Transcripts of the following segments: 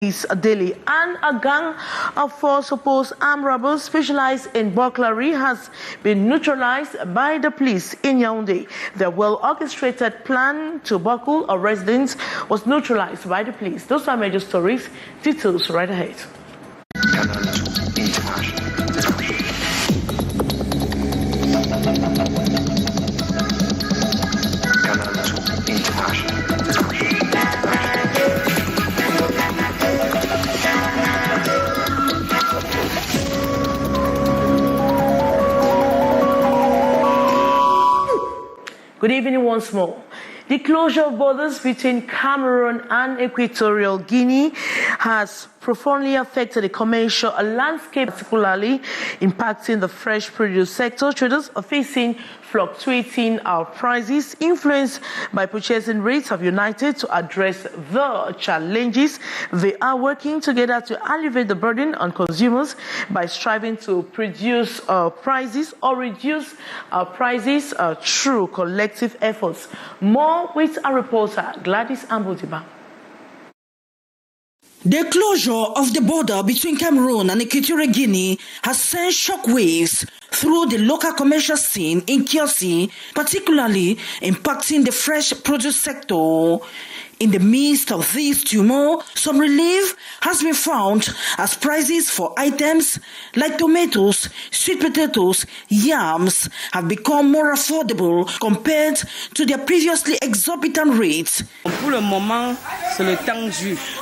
Daily, and a gang of 4 supposed armed robbers specialized in burglary has been neutralized by the police in Yaoundé. The well-orchestrated plan to burgle a residence was neutralized by the police. Those are major stories. Details right ahead. Good evening once more. The closure of borders between Cameroon and Equatorial Guinea has profoundly affected the commercial landscape, particularly impacting the fresh produce sector. Traders are facing fluctuating prices, influenced by purchasing rates, have united to address the challenges. They are working together to alleviate the burden on consumers by striving to reduce prices through collective efforts. More with our reporter, Gladys Ambodiba. The closure of the border between Cameroon and Equatorial Guinea has sent shockwaves through the local commercial scene in Kiossi, particularly impacting the fresh produce sector. In the midst of this turmoil, some relief has been found as prices for items like tomatoes, sweet potatoes, yams have become more affordable compared to their previously exorbitant rates.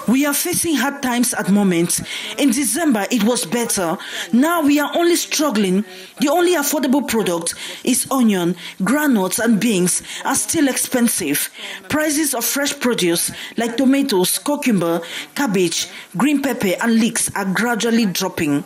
We are facing hard times at the moment. In December, it was better. Now we are only struggling. The only affordable product is onion, granules and beans are still expensive. Prices of fresh produce like tomatoes, cucumber, cabbage, green pepper and leeks are gradually dropping.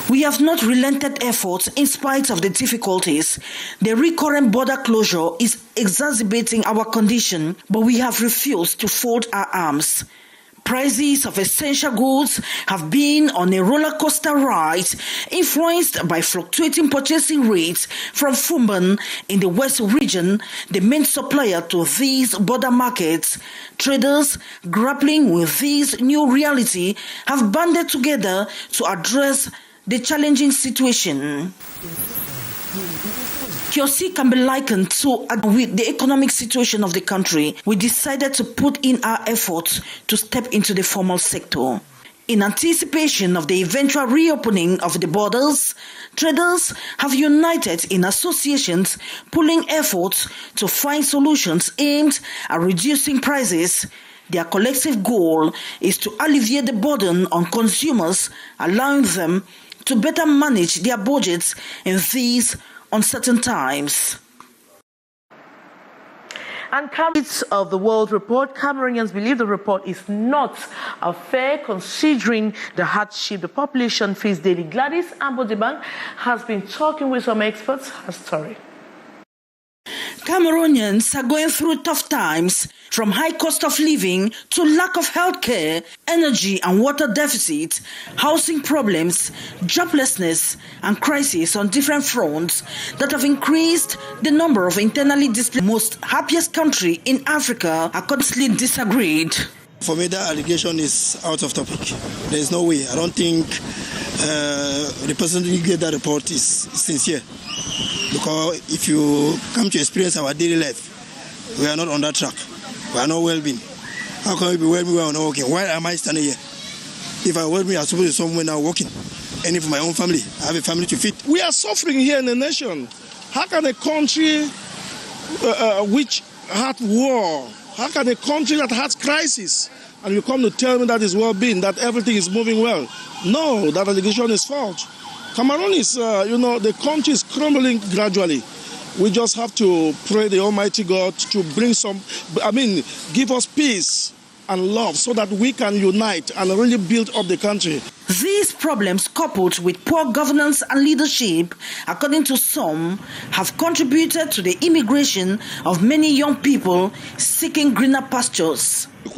We have not relented efforts in spite of the difficulties. The recurrent border closure is exacerbating our condition, but we have refused to fold our arms. Prices of essential goods have been on a roller coaster ride, influenced by fluctuating purchasing rates from Fumban in the West region, the main supplier to these border markets. Traders grappling with this new reality have banded together to address the challenging situation. Kiossi can be likened to with the economic situation of the country. We decided to put in our efforts to step into the formal sector. In anticipation of the eventual reopening of the borders, traders have united in associations, pulling efforts to find solutions aimed at reducing prices. Their collective goal is to alleviate the burden on consumers, allowing them to better manage their budgets in these uncertain times. And Cameroons of the World Report, Cameroonians believe the report is not fair considering the hardship the population face daily. Gladys Ambodiba has been talking with some experts. Her story. Cameroonians are going through tough times, from high cost of living to lack of health care, energy and water deficit, housing problems, joblessness, and crises on different fronts that have increased the number of internally displaced. Most happiest country in Africa are constantly disagreed. For me, that allegation is out of topic. There is no way. I don't think the person who gave that report is sincere. Because if you come to experience our daily life, we are not on that track. We are not well-being. How can we be well-being when we are not working? Why am I standing here? If I well-being, I'm supposed to be somewhere now working. And for my own family, I have a family to feed. We are suffering here in the nation. How can a country which had war, how can a country that has crisis, and you come to tell me that is well-being, that everything is moving well? No, that allegation is false. Cameroon is, the country is crumbling gradually. We just have to pray the Almighty God to bring give us peace and love so that we can unite and really build up the country. These problems, coupled with poor governance and leadership, according to some, have contributed to the immigration of many young people seeking greener pastures. I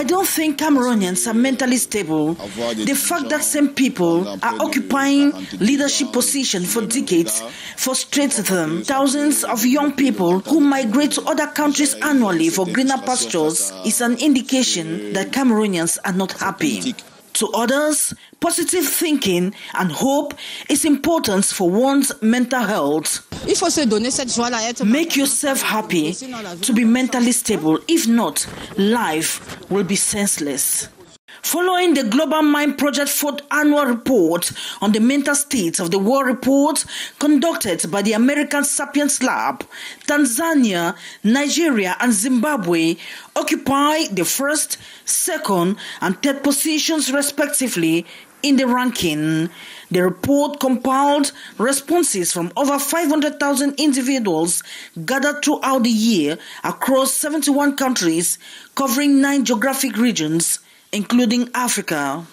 don't think Cameroonians are mentally stable. The fact that some people are occupying leadership positions for decades frustrates them. Thousands of young people who migrate to other countries annually for greener pastures is an indication that Cameroonians are not happy. To others, positive thinking and hope is important for one's mental health. Make yourself happy to be mentally stable. If not, life will be senseless. Following the Global Mind Project 4th annual report on the mental state of the world report conducted by the American Sapiens Lab, Tanzania, Nigeria, and Zimbabwe occupy the first, second, and third positions respectively in the ranking. The report compiled responses from over 500,000 individuals gathered throughout the year across 71 countries, covering 9 geographic regions, including Africa.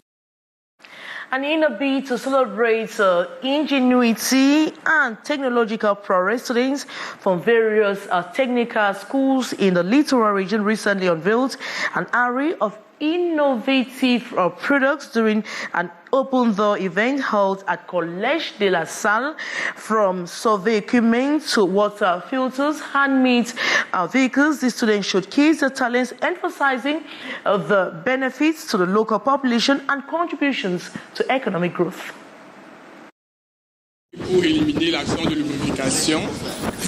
And in a bid to celebrate ingenuity and technological progress, students from various technical schools in the Littoral region recently unveiled an array of innovative products during an open-door event held at Collège de la Salle, from survey equipment to water filters, handmade vehicles. The students showcased their talents, emphasizing the benefits to the local population and contributions to economic growth.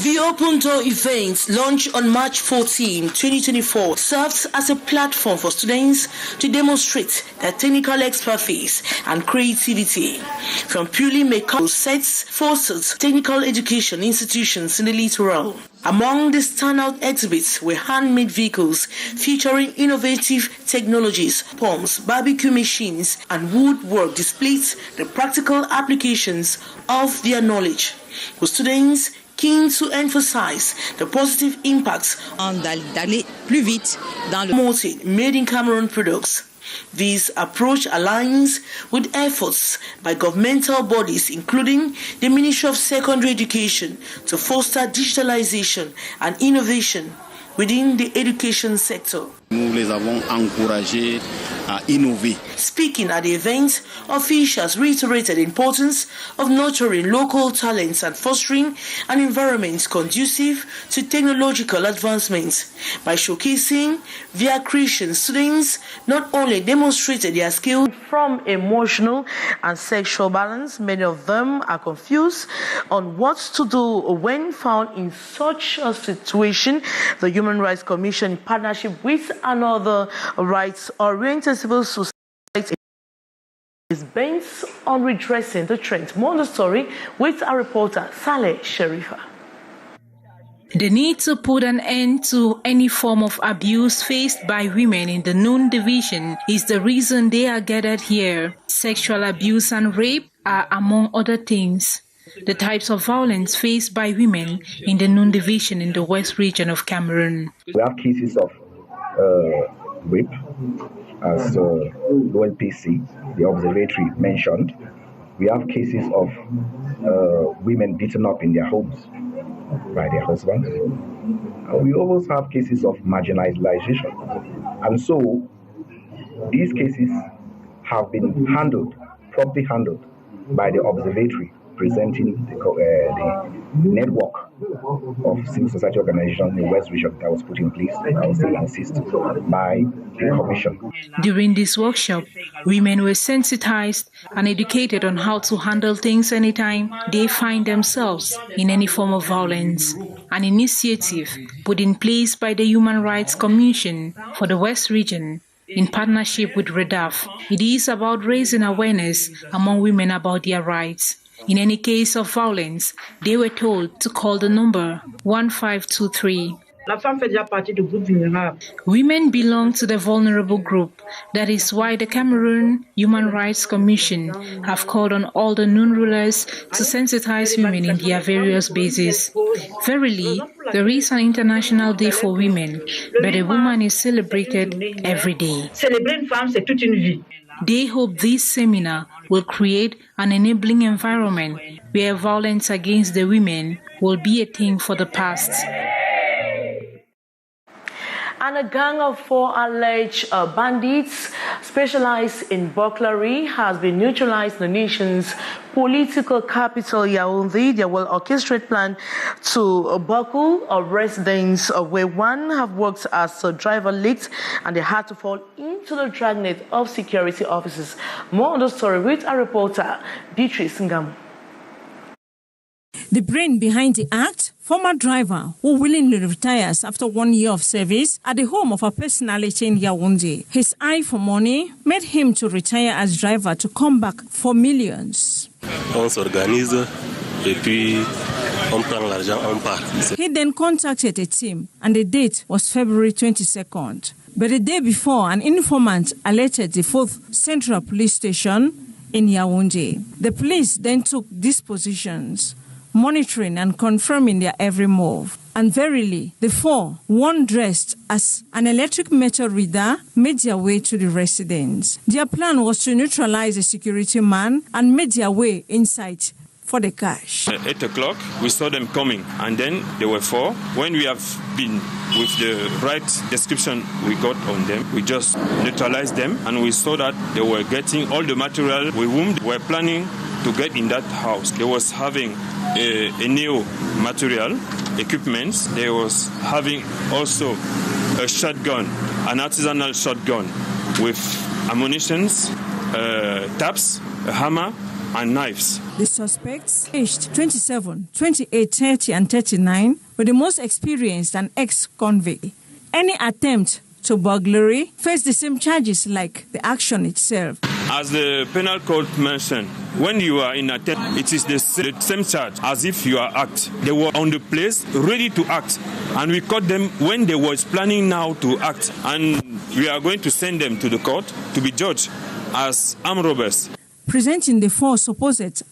The Open Door event, launched on March 14, 2024, serves as a platform for students to demonstrate their technical expertise and creativity. From purely mechanical sets, fosters technical education institutions in the littoral. Among the standout exhibits were handmade vehicles featuring innovative technologies, pumps, barbecue machines, and woodwork displays the practical applications of their knowledge, with students keen to emphasize the positive impacts d'aller plus vite dans promoted made in Cameroon products. This approach aligns with efforts by governmental bodies, including the Ministry of Secondary Education, to foster digitalization and innovation within the education sector. Nous les avons encouragés à innover. Speaking at the event, officials reiterated the importance of nurturing local talents and fostering an environment conducive to technological advancements. By showcasing their creations, students not only demonstrated their skills from emotional and sexual balance. Many of them are confused on what to do when found in such a situation. The Human Rights Commission, in partnership with another rights-oriented civil society, is bent on redressing the trend. More on the story with our reporter, Saleh Sherifa. The need to put an end to any form of abuse faced by women in the Noon Division is the reason they are gathered here. Sexual abuse and rape are among other things the types of violence faced by women in the Noon Division in the West region of Cameroon. We have cases of rape, as OLPC, the observatory, mentioned. We have cases of women beaten up in their homes by their husbands. And we always have cases of marginalization. And so these cases have been properly handled by the observatory, presenting the network of civil society organizations in the West region that was put in place, I will still insist, by the Commission. During this workshop, women were sensitized and educated on how to handle things anytime they find themselves in any form of violence. An initiative put in place by the Human Rights Commission for the West region in partnership with REDAF. It is about raising awareness among women about their rights. In any case of violence, they were told to call the number 1523. Women belong to the vulnerable group. That is why the Cameroon Human Rights Commission have called on all the known rulers to sensitize women in their various bases. Verily, there is an International Day for Women, but a woman is celebrated every day. They hope this seminar will create an enabling environment where violence against the women will be a thing for the past. And a gang of 4 alleged bandits specialized in burglary has been neutralized in the nation's political capital, Yaoundé. Their well-orchestrated plan to burgle residents where one have worked as a driver leaked and they had to fall into the dragnet of security officers. More on the story with our reporter, Beatrice Ngam. The brain behind the act, former driver who willingly retires after 1 year of service at the home of a personality in Yaoundé. His eye for money made him to retire as driver to come back for millions. On s'organise et puis on prend l'argent, on part. He then contacted a team and the date was February 22nd. But the day before, an informant alerted the 4th Central Police Station in Yaoundé. The police then took dispositions, monitoring and confirming their every move. And verily, the 4, one dressed as an electric meter reader, made their way to the residence. Their plan was to neutralize the security man and made their way inside for the cash. At 8 o'clock, we saw them coming, and then there were 4. When we have been with the right description we got on them, we just neutralized them, and we saw that they were getting all the material with whom they were planning to get in that house. They was having a new material, equipment. They was having also a shotgun, an artisanal shotgun with ammunitions, taps, a hammer, and knives. The suspects, aged 27, 28, 30, and 39, were the most experienced and ex-convict. Any attempt to burglary face the same charges like the action itself. As the penal code mentioned, when you are in attempt, it is the same charge as if you are act. They were on the place ready to act, and we caught them when they was planning now to act, and we are going to send them to the court to be judged as armed robbers. Presenting the 4 supposed armed